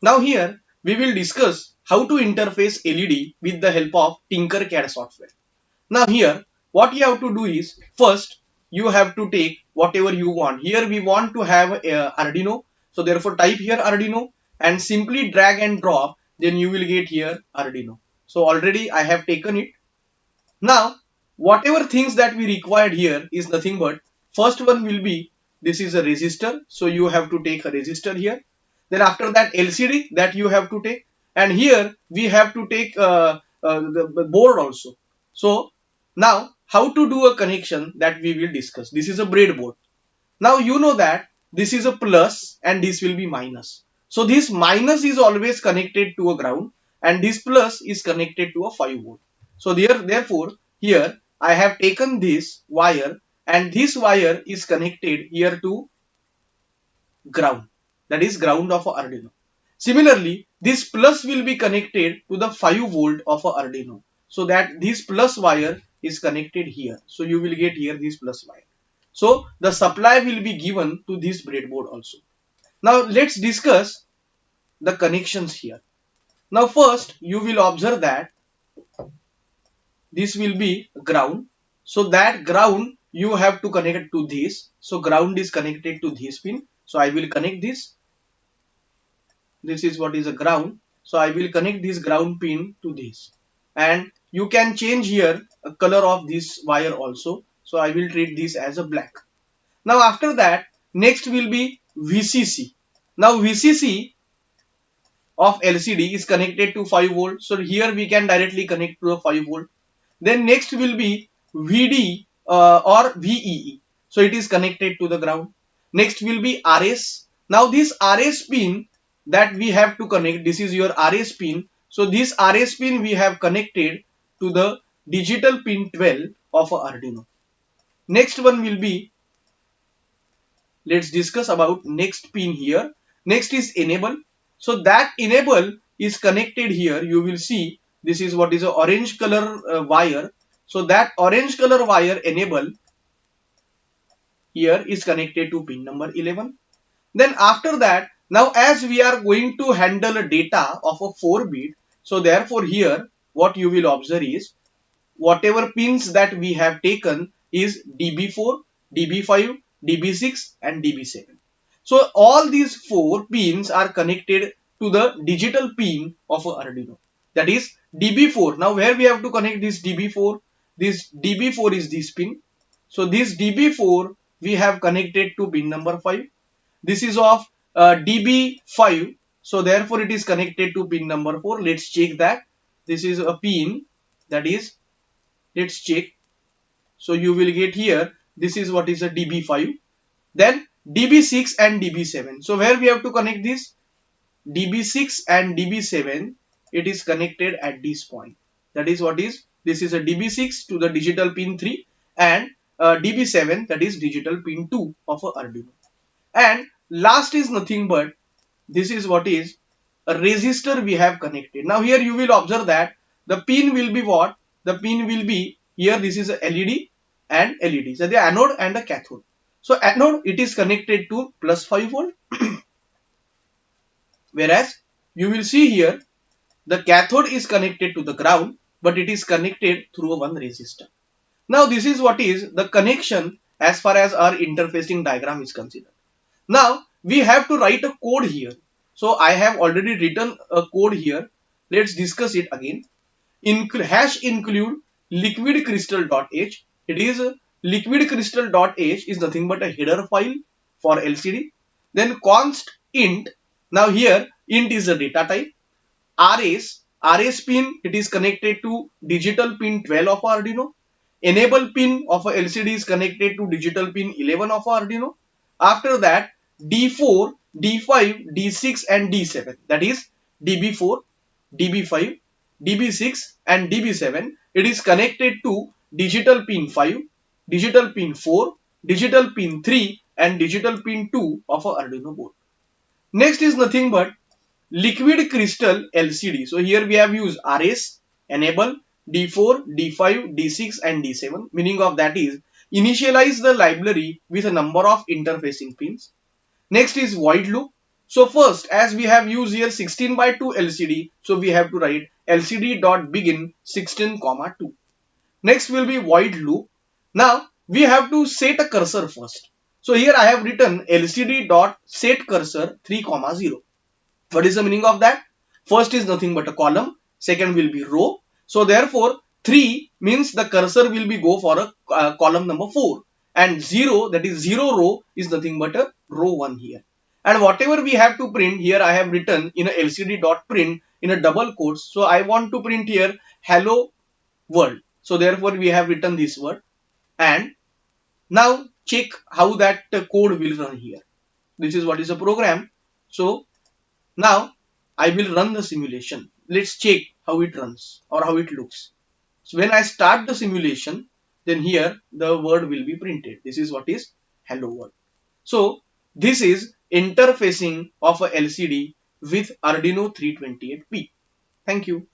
Now here we will discuss how to interface LED with the help of Tinkercad software. Now here what you have to do is, first you have to take whatever you want. Here we want to have Arduino, so therefore type here Arduino and simply drag and drop, then you will get here Arduino. So already I have taken it. Now whatever things that we required here is nothing but, first one will be, this is a resistor, so you have to take a resistor here. Then after that LCD that you have to take, and here we have to take the board also. So now how to do a connection, that we will discuss. This is a breadboard. Now you know that this is a plus and this will be minus. So this minus is always connected to a ground and this plus is connected to a 5 volt. So therefore here I have taken this wire and this wire is connected here to ground, that is ground of a Arduino. Similarly, this plus will be connected to the 5 volt of a Arduino, so that this plus wire is connected here. So you will get here this plus wire. So the supply will be given to this breadboard also. Now let's discuss the connections here. Now first you will observe that this will be ground. So that ground you have to connect to this. So ground is connected to this pin. So I will connect this. This is what is a ground. So I will connect this ground pin to this. And you can change here a color of this wire also. So I will treat this as a black. Now after that, next will be VCC. Now VCC of LCD is connected to 5 volt. So here we can directly connect to a 5 volt. Then next will be VD or VEE. So it is connected to the ground. Next will be RS. Now this RS pin that we have to connect, this is your RS pin. So this RS pin we have connected to the digital pin 12 of a Arduino. Next one will be, let's discuss about next pin here. Next is enable. So that enable is connected here. You will see this is what is a orange color wire. So that orange color wire enable here is connected to pin number 11. Then after that, now as we are going to handle a data of a 4-bit, so therefore here what you will observe is, whatever pins that we have taken is DB4, DB5, DB6 and DB7. So all these 4 pins are connected to the digital pin of a Arduino. That is DB4. Now where we have to connect this DB4? This DB4 is this pin. So this DB4 we have connected to pin number 5. This is of DB5. So therefore it is connected to pin number 4. Let's check that. This is a pin, that is, let's check. So you will get here, this is what is a DB5. Then DB6 and DB7. So where we have to connect this? DB6 and DB7, it is connected at this point. That is what is, this is a DB6 to the digital pin 3 and DB7, that is digital pin 2 of a Arduino. And last is nothing but, this is what is a resistor we have connected. Now here you will observe that the pin will be what? The pin will be here, this is a LED and LED. So the anode and a cathode. So anode, it is connected to plus 5 volt. Whereas you will see here the cathode is connected to the ground, but it is connected through one resistor. Now this is what is the connection as far as our interfacing diagram is considered. Now we have to write a code here. So I have already written a code here. Let's discuss it again. Hash include liquid crystal.h. It is liquid crystal.h is nothing but a header file for LCD. Then const int. Now here int is a data type. RS pin, it is connected to digital pin 12 of Arduino. Enable pin of a LCD is connected to digital pin 11 of Arduino. After that, D4, D5, D6 and D7, that is DB4, DB5, DB6 and DB7, it is connected to digital pin 5, digital pin 4, digital pin 3 and digital pin 2 of a Arduino board. Next is nothing but liquid crystal LCD. So here we have used RS, enable, D4, D5, D6 and D7. Meaning of that is initialize the library with a number of interfacing pins. Next is void loop. So first, as we have used here 16 by 2 LCD, so we have to write LCD.begin 16, 2. Next will be void loop. Now we have to set a cursor first. So here I have written LCD.setCursor 3, 0. What is the meaning of that? First is nothing but a column. Second will be row. So therefore 3 means the cursor will be go for a column number 4. And 0, that is 0 row, is nothing but a row 1 here. And whatever we have to print here, I have written in a LCD.print in a double quotes. So I want to print here hello world. So therefore we have written this word. And now check how that code will run here. This is what is a program. So now I will run the simulation. Let's check how it runs or how it looks. So when I start the simulation, then here the word will be printed. This is what is hello world. So this is interfacing of a LCD with Arduino 328P. Thank you.